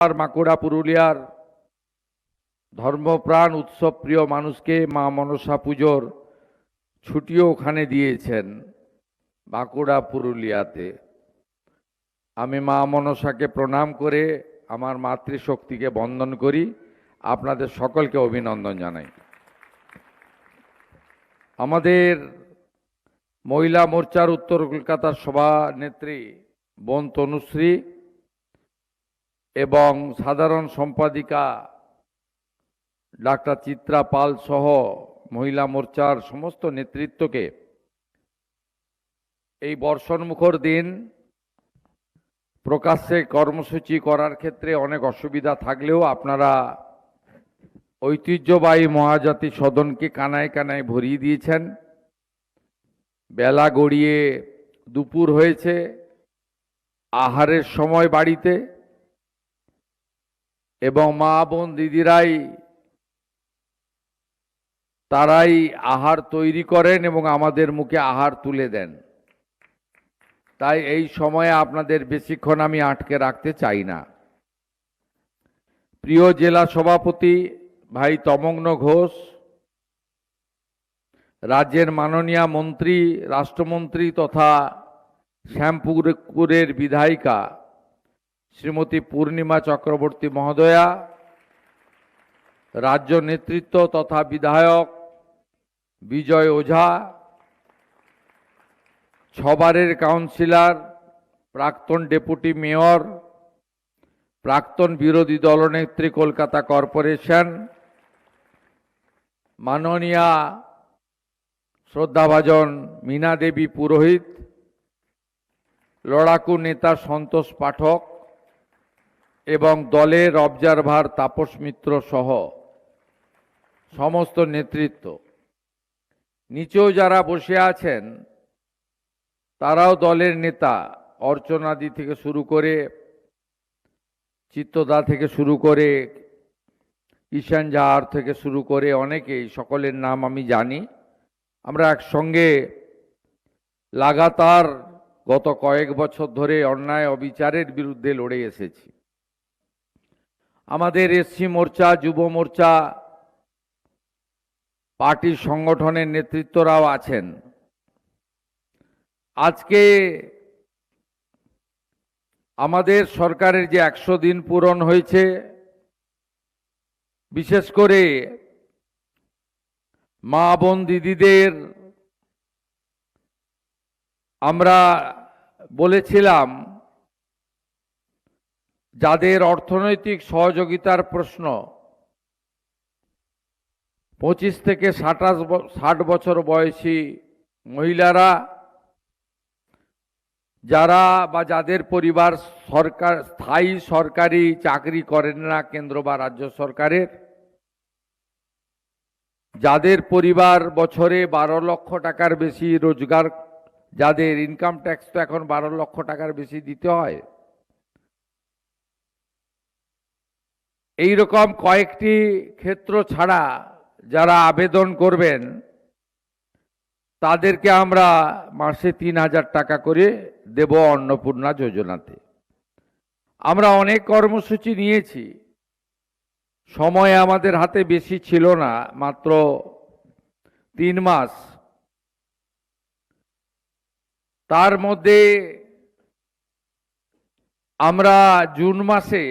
আর বাঁকুড়া পুরুলিয়ার ধর্মপ্রাণ উৎসব প্রিয় মানুষকে মা মনসা পুজোর ছুটিও ওখানে দিয়েছেন বাঁকুড়া পুরুলিয়াতে। আমি মা মনসাকে প্রণাম করে আমার মাতৃশক্তিকে বন্দন করি, আপনাদের সকলকে অভিনন্দন জানাই। আমাদের মহিলা মোর্চার উত্তর কলকাতার সভানেত্রী বোন তনুশ্রী এবং সাধারণ সম্পাদিকা ডাক্তার চিত্রা পাল সহ মহিলা মোর্চার সমস্ত নেতৃত্বকে এই বর্ষণমুখর দিন প্রকাশ্যে কর্মসূচি করার ক্ষেত্রে অনেক অসুবিধা থাকলেও আপনারা ঐতিহ্যবাহী মহাজাতি সদনকে কানায় কানায় ভরিয়ে দিয়েছেন। বেলা গড়িয়ে দুপুর হয়েছে, আহারের সময় বাড়িতে, এবং মা বোন দিদিরাই তারাই আহার তৈরি করেন এবং আমাদের মুখে আহার তুলে দেন। তাই এই সময়ে আপনাদের বেশিক্ষণ আমি আটকে রাখতে চাই না। প্রিয় জেলা সভাপতি ভাই তমগ্ন ঘোষ, রাজ্যের মাননীয় মন্ত্রী, রাষ্ট্রমন্ত্রী তথা শ্যামপুকুরের বিধায়িকা শ্রীমতী পূর্ণিমা চক্রবর্তী মহোদয়া, রাজ্য নেতৃত্ব তথা বিধায়ক বিজয় ওঝা, ছবারের কাউন্সিলর, প্রাক্তন ডেপুটি মেয়র, প্রাক্তন বিরোধী দলনেত্রী কলকাতা কর্পোরেশন, মাননীয়া শ্রদ্ধাভাজন মীনা দেবী পুরোহিত, লড়াকু নেতা সন্তোষ পাঠক এবং দলের অবজারভার তাপস মিত্র সহ সমস্ত নেতৃত্ব, নিচেও যারা বসে আছেন তারাও দলের নেতা, অর্চনাদি থেকে শুরু করে, চিত্তদা থেকে শুরু করে, ঈশান জাহার থেকে শুরু করে অনেকেই, সকলের নাম আমি জানি। আমরা একসঙ্গে লাগাতার গত কয়েক বছর ধরে অন্যায় অবিচারের বিরুদ্ধে লড়ে এসেছি। আমাদের এসসি মোর্চা, যুব মোর্চা, পার্টির সংগঠনের নেতৃত্বরাও আছেন। আজকে আমাদের সরকারের যে 100 দিন পূরণ হয়েছে, বিশেষ করে মা বোন দিদিদের আমরা বলেছিলাম যাদের অর্থনৈতিক সহযোগিতার প্রশ্ন, 25 থেকে 60 বছর বয়সী মহিলারা, যারা বা যাদের পরিবার স্থায়ী সরকারি চাকরি করেন না কেন্দ্র বা রাজ্য সরকারের, যাদের পরিবার বছরে 12 লক্ষ টাকার বেশি রোজগার, যাদের ইনকাম ট্যাক্স তো এখন 12 লক্ষ টাকার বেশি দিতে হয়, এই রকম কয়েকটি ক্ষেত্র ছাড়া যারা আবেদন করবেন তাদেরকে আমরা মাসে 3000 টাকা করে দেব অন্নপূর্ণা যোজনাতে। আমরা অনেক কর্মসূচি নিয়েছি, সময় আমাদের হাতে বেশি ছিল না, মাত্র 3 মাস। তার মধ্যে আমরা জুন মাসে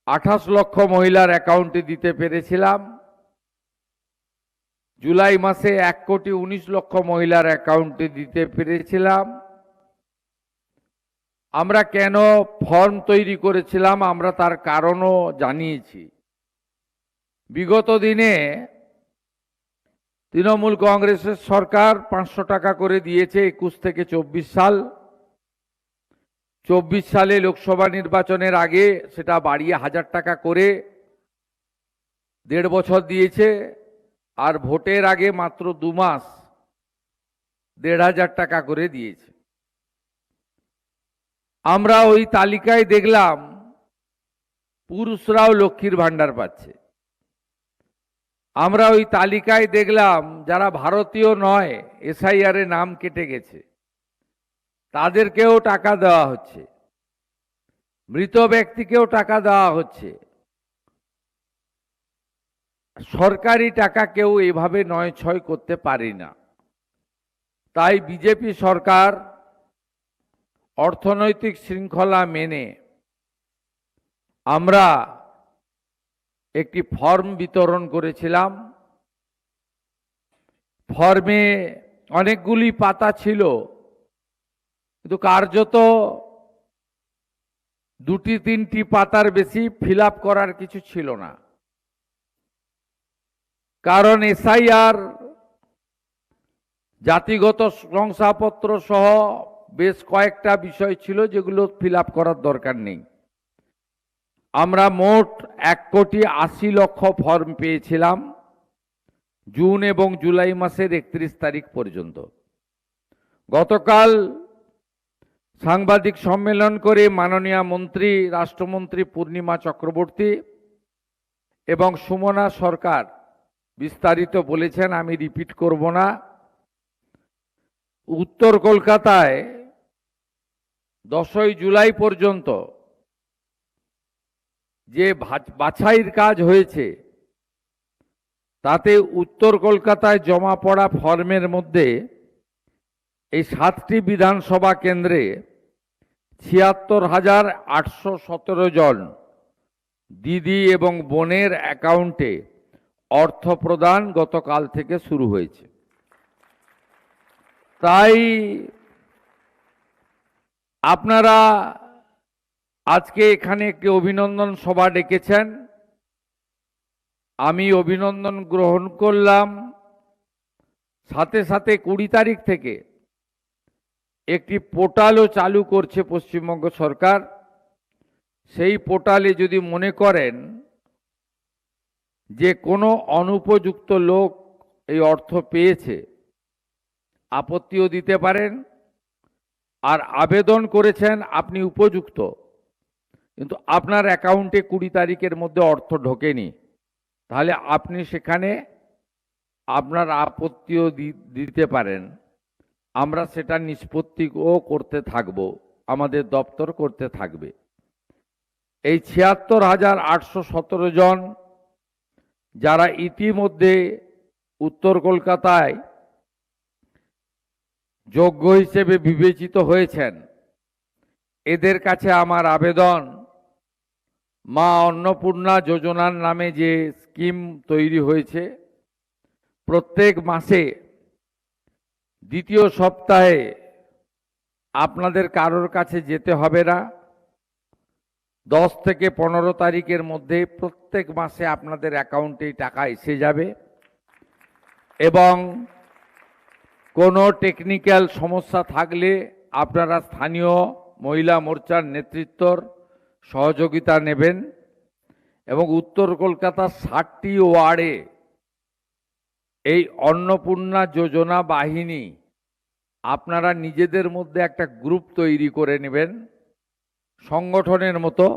28 লক্ষ মহিলার অ্যাকাউন্টে দিতে পেরেছিলাম, জুলাই মাসে 1,19,00,000 মহিলার অ্যাকাউন্টে দিতে পেরেছিলাম। আমরা কেন ফর্ম তৈরি করেছিলাম আমরা তার কারণও জানিয়েছি। বিগত দিনে তৃণমূল কংগ্রেসের সরকার 500 টাকা করে দিয়েছে 21 থেকে 24 সাল। 24 সালে লোকসভা নির্বাচনের আগে সেটা বাড়িয়ে 1000 টাকা করে 1.5 বছর দিয়েছে, আর ভোটের আগে মাত্র 2 মাস 1,500 টাকা করে দিয়েছে। আমরা ওই তালিকায় দেখলাম পুরুষরাও লক্ষ্মীর ভান্ডার পাচ্ছে। আমরা ওই তালিকায় দেখলাম যারা ভারতীয় নয়, এসআইআর এ নাম কেটে গেছে, তাদেরকেও টাকা দেওয়া হচ্ছে। মৃত ব্যক্তিকেও টাকা দেওয়া হচ্ছে। সরকারি টাকা কেউ এভাবে নয় ছয় করতে পারি না। তাই বিজেপি সরকার অর্থনৈতিক শৃঙ্খলা মেনে আমরা একটি ফর্ম বিতরণ করেছিলাম। ফর্মে অনেকগুলি পাতা ছিল, কিন্তু কার্যত 2-3টি পাতার বেশি ফিল আপ করার কিছু ছিল না। কারণ এসআইআর, জাতিগত শংসাপত্র সহ বেশ কয়েকটা বিষয় ছিল যেগুলো ফিল আপ করার দরকার নেই। আমরা মোট 1,80,00,000 ফর্ম পেয়েছিলাম জুন এবং জুলাই মাসের 31 তারিখ পর্যন্ত। গতকাল সাংবাদিক সম্মেলন করে মাননীয় মন্ত্রী, রাষ্ট্রমন্ত্রী পূর্ণিমা চক্রবর্তী এবং সুমনা সরকার বিস্তারিত বলেছেন, আমি রিপিট করব না। উত্তর কলকাতায় 10ই জুলাই পর্যন্ত যে বাছাইয়ের কাজ হয়েছে তাতে উত্তর কলকাতায় জমা পড়া ফর্মের মধ্যে এই 7টি বিধানসভা কেন্দ্রে 76,817 জন দিদি এবং বোনের অ্যাকাউন্টে অর্থ প্রদান গতকাল থেকে শুরু হয়েছে। তাই আপনারা আজকে এখানে একটি অভিনন্দন সভা ডেকেছেন, আমি অভিনন্দন গ্রহণ করলাম। সাথে সাথে 20 তারিখ থেকে একটি পোর্টালও চালু করছে পশ্চিমবঙ্গ সরকার। সেই পোর্টালে যদি মনে করেন যে কোনো অনুপযুক্ত লোক এই অর্থ পেয়েছে, আপত্তিও দিতে পারেন। আর আবেদন করেছেন আপনি উপযুক্ত, কিন্তু আপনার অ্যাকাউন্টে 20 তারিখের মধ্যে অর্থ ঢোকেনি, তাহলে আপনি সেখানে আপনার আপত্তিও দিতে পারেন। আমরা সেটা নিষ্পত্তিও করতে থাকব, আমাদের দপ্তর করতে থাকবে। এই 76,817 জন যারা ইতিমধ্যে উত্তর কলকাতায় যোগ্য হিসেবে বিবেচিত হয়েছেন, এদের কাছে আমার আবেদন, মা অন্নপূর্ণা যোজনার নামে যে স্কিম তৈরি হয়েছে, প্রত্যেক মাসে দ্বিতীয় সপ্তাহে আপনাদের কারোর কাছে যেতে হবে না। 10 থেকে 15 তারিখের মধ্যে প্রত্যেক মাসে আপনাদের অ্যাকাউন্টে টাকা এসে যাবে এবং কোনো টেকনিক্যাল সমস্যা থাকলে আপনারা স্থানীয় মহিলা মোর্চার নেতৃত্বর সহযোগিতা নেবেন এবং উত্তর কলকাতার 60টি ওয়ার্ডে এই অন্নপূর্ণা যোজনা বাহিনী আপনারা নিজেদের মধ্যে একটা গ্রুপ তৈরি করে নেবেন সংগঠনের মতো,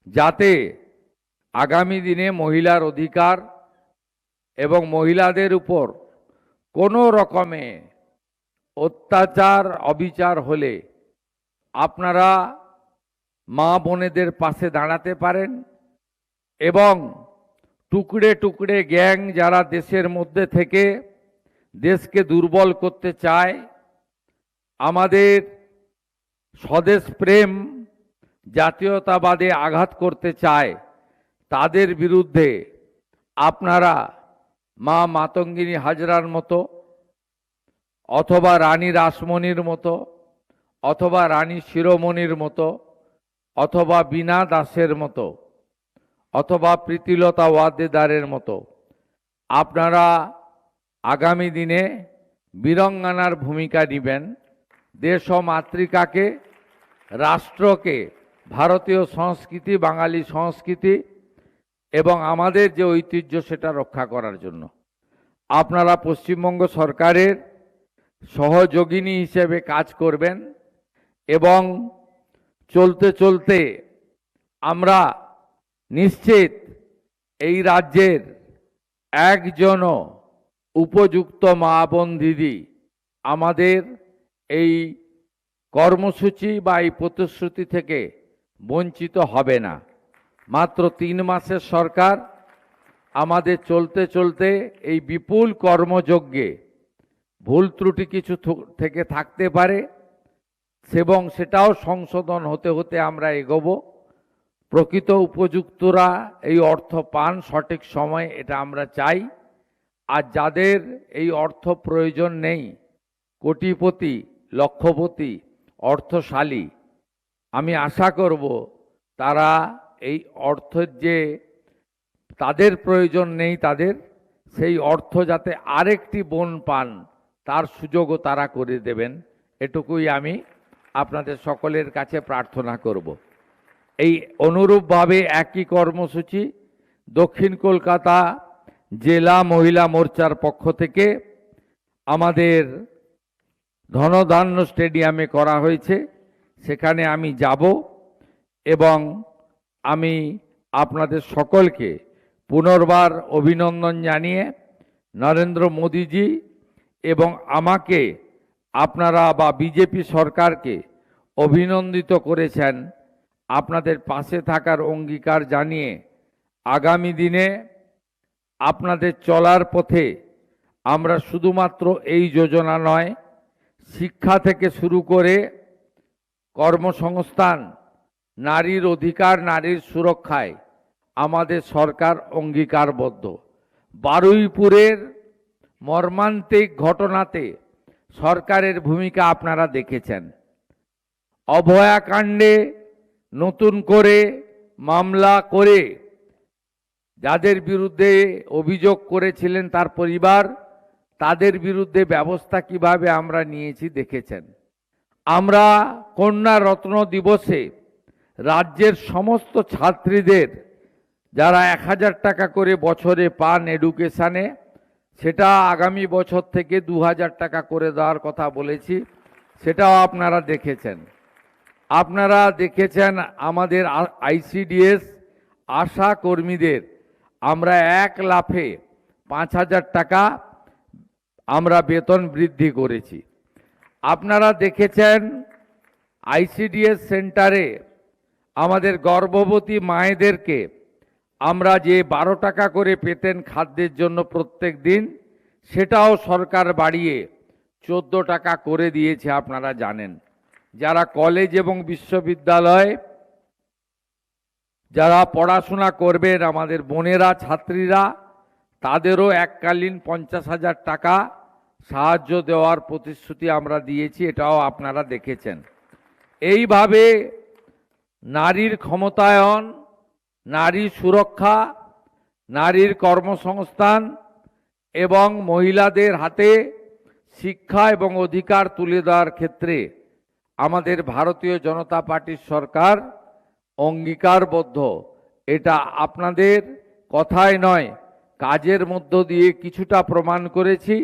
যাতে আগামী দিনে মহিলার অধিকার এবং মহিলাদের উপর কোনো রকমে অত্যাচার অবিচার হলে আপনারা মা বোনেদের পাশে দাঁড়াতে পারেন এবং টুকরে টুকরে গ্যাং যারা দেশের মধ্যে থেকে দেশকে দুর্বল করতে চায়, আমাদের স্বদেশ প্রেম জাতীয়তাবাদে আঘাত করতে চায়, তাদের বিরুদ্ধে আপনারা মা মাতঙ্গিনী হাজরার মতো অথবা রানী রাসমণির মতো অথবা রানী শিরোমণির মতো অথবা বীণা দাসের মতো অথবা প্রীতিলতা ওয়াদ্দেদারের মতো আপনারা আগামী দিনে বীরাঙ্গনার ভূমিকা নেবেন। দেশ ও মাতৃকাকে, রাষ্ট্রকে, ভারতীয় সংস্কৃতি, বাঙালি সংস্কৃতি এবং আমাদের যে ঐতিহ্য সেটা রক্ষা করার জন্য আপনারা পশ্চিমবঙ্গ সরকারের সহযোগিনী হিসেবে কাজ করবেন এবং চলতে চলতে আমরা নিশ্চিত এই রাজ্যের একজনও উপযুক্ত মা বোন দিদি আমাদের এই কর্মসূচি বা এই প্রতিশ্রুতি থেকে বঞ্চিত হবে না। মাত্র 3 মাসের সরকার, আমাদের চলতে চলতে এই বিপুল কর্মযজ্ঞে ভুল ত্রুটি কিছু থেকে থাকতে পারে এবং সেটাও সংশোধন হতে হতে আমরা এগোবো। প্রকৃত উপযুক্তরা এই অর্থ পান সঠিক সময়, এটা আমরা চাই। আর যাদের এই অর্থ প্রয়োজন নেই, কোটিপতি, লক্ষপতি, অর্থশালী, আমি আশা করব তারা এই অর্থের যে তাদের প্রয়োজন নেই, তাদের সেই অর্থ যাতে আরেকটি বোন পান তার সুযোগও তারা করে দেবেন, এটুকুই আমি আপনাদের সকলের কাছে প্রার্থনা করব। এই অনুরূপভাবে একই কর্মসূচি দক্ষিণ কলকাতা জেলা মহিলা মোর্চার পক্ষ থেকে আমাদের ধনধান্য স্টেডিয়ামে করা হয়েছে। সেখানে আমি যাব এবং আমি আপনাদের সকলকে পুনর্বার অভিনন্দন জানিয়ে নরেন্দ্র মোদীজি এবং আমাকে আপনারা বা বিজেপি সরকারকে অভিনন্দিত করেছেন, আপনাদের পাশে থাকার অঙ্গীকার জানিয়ে আগামী দিনে আপনাদের চলার পথে আমরা শুধুমাত্র এই যোজনা নয়, শিক্ষা থেকে শুরু করে কর্মসংস্থান, নারীর অধিকার, নারীর সুরক্ষায় আমাদের সরকার অঙ্গীকারবদ্ধ। বারুইপুরের মর্মান্তিক ঘটনাতে সরকারের ভূমিকা আপনারা দেখেছেন। অভয়াকাণ্ডে নতুন করে মামলা করে যাদের বিরুদ্ধে অভিযোগ করেছিলেন তার পরিবার, তাদের বিরুদ্ধে ব্যবস্থা কিভাবে আমরা নিয়েছি দেখেছেন। আমরা কন্যা রত্ন দিবসে রাজ্যের সমস্ত ছাত্রীদের যারা 1000 টাকা করে বছরে পান এডুকেশানে, সেটা আগামী বছর থেকে 2000 টাকা করে দেওয়ার কথা বলেছি, সেটাও আপনারা দেখেছেন। আপনারা দেখেছেন আমাদের আইসিডিএস আশা কর্মীদের আমরা 1 লাফে 5000 টাকা আমরা বেতন বৃদ্ধি করেছি। আপনারা দেখেছেন আইসিডিএস সেন্টারে আমাদের গর্ভবতী মায়েদেরকে আমরা যে 12 টাকা করে পেতেন খাদ্যের জন্য প্রত্যেক দিন, সেটাও সরকার বাড়িয়ে 14 টাকা করে দিয়েছে, আপনারা জানেন। যারা কলেজ এবং বিশ্ববিদ্যালয় যারা পড়াশোনা করবেন, আমাদের বোনেরা, ছাত্রীরা, তাদেরও এককালীন 50,000 টাকা সাহায্য দেওয়ার প্রতিশ্রুতি আমরা দিয়েছি, এটাও আপনারা দেখেছেন। এইভাবে নারীর ক্ষমতায়ন, নারী সুরক্ষা, নারীর কর্মসংস্থান এবং মহিলাদের হাতে শিক্ষা এবং অধিকার তুলে দেওয়ার ক্ষেত্রে আমাদের ভারতীয় জনতা পার্টির সরকার অঙ্গীকারবদ্ধ। এটা আপনাদের কথায় নয়, কাজের মধ্য দিয়ে কিছুটা প্রমাণ করেছি।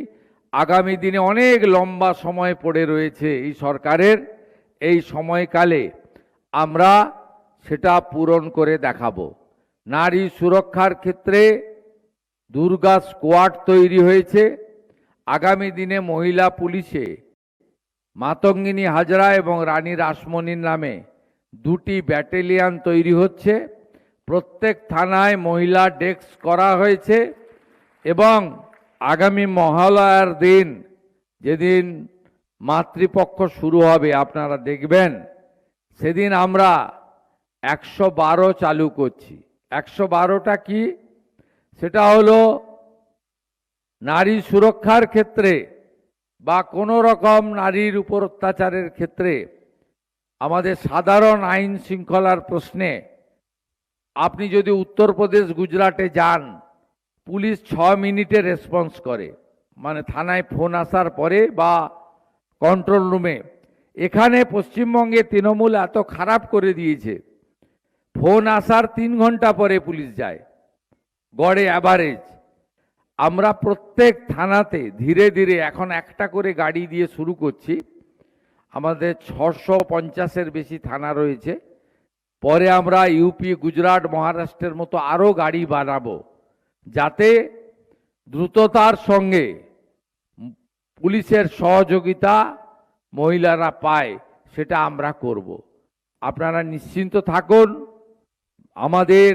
আগামী দিনে অনেক লম্বা সময় পড়ে রয়েছে এই সরকারের, এই সময়কালে আমরা সেটা পূরণ করে দেখাবো। নারী সুরক্ষার ক্ষেত্রে দুর্গা স্কোয়াড তৈরি হয়েছে। আগামী দিনে মহিলা পুলিশে মাতঙ্গিনী হাজরা এবং রানী রাসমণির নামে 2টি ব্যাটালিয়ন তৈরি হচ্ছে। প্রত্যেক থানায় মহিলা ডেস্ক করা হয়েছে এবং আগামী মহালয়ার দিন, যেদিন মাতৃপক্ষ শুরু হবে, আপনারা দেখবেন সেদিন আমরা 112 চালু করছি। 112টা কি? সেটা হলো নারী সুরক্ষার ক্ষেত্রে বা কোনো রকম নারীর উপর অত্যাচারের ক্ষেত্রে আমাদের সাধারণ আইন শৃঙ্খলার প্রশ্নে আপনি যদি উত্তরপ্রদেশ, গুজরাটে যান, পুলিশ 6 মিনিটে রেসপন্স করে, মানে থানায় ফোন আসার পরে বা কন্ট্রোল রুমে। এখানে পশ্চিমবঙ্গে তৃণমূল এত খারাপ করে দিয়েছে, ফোন আসার 3 ঘন্টা পরে পুলিশ যায়, গড়ে অ্যাভারেজ। আমরা প্রত্যেক থানাতে ধীরে ধীরে এখন একটা করে গাড়ি দিয়ে শুরু করছি। আমাদের 650-এর বেশি থানা রয়েছে। পরে আমরা ইউপি, গুজরাট, মহারাষ্ট্রের মতো আরও গাড়ি বানাবো, যাতে দ্রুততার সঙ্গে পুলিশের সহযোগিতা মহিলারা পায়, সেটা আমরা করব। আপনারা নিশ্চিন্ত থাকুন, আমাদের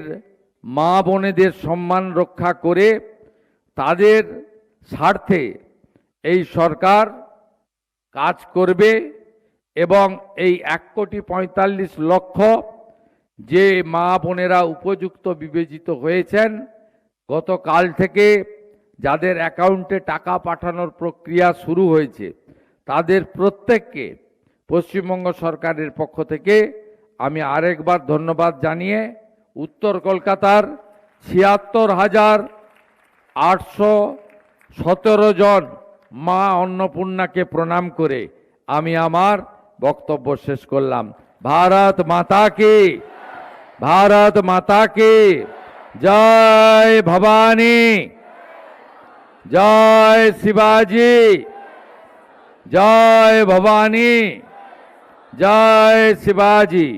মা বোনেদের সম্মান রক্ষা করে তাদের স্বার্থে এই সরকার কাজ করবে এবং এই 1,45,00,000 যে মা বোনেরা উপযুক্ত বিবেচিত হয়েছেন, গতকাল থেকে যাদের অ্যাকাউন্টে টাকা পাঠানোর প্রক্রিয়া শুরু হয়েছে তাদের প্রত্যেককে পশ্চিমবঙ্গ সরকারের পক্ষ থেকে আমি আরেকবার ধন্যবাদ জানিয়ে উত্তর কলকাতার 76,817 জন মা অন্নপূর্ণাকে প্রণাম করে আমি আমার বক্তব্য শেষ করলাম। ভারত মাতা কি, ভারত মাতা কি জয়। ভবানী জয়, শিবাজি জয়, ভবানী জয়, শিবাজি।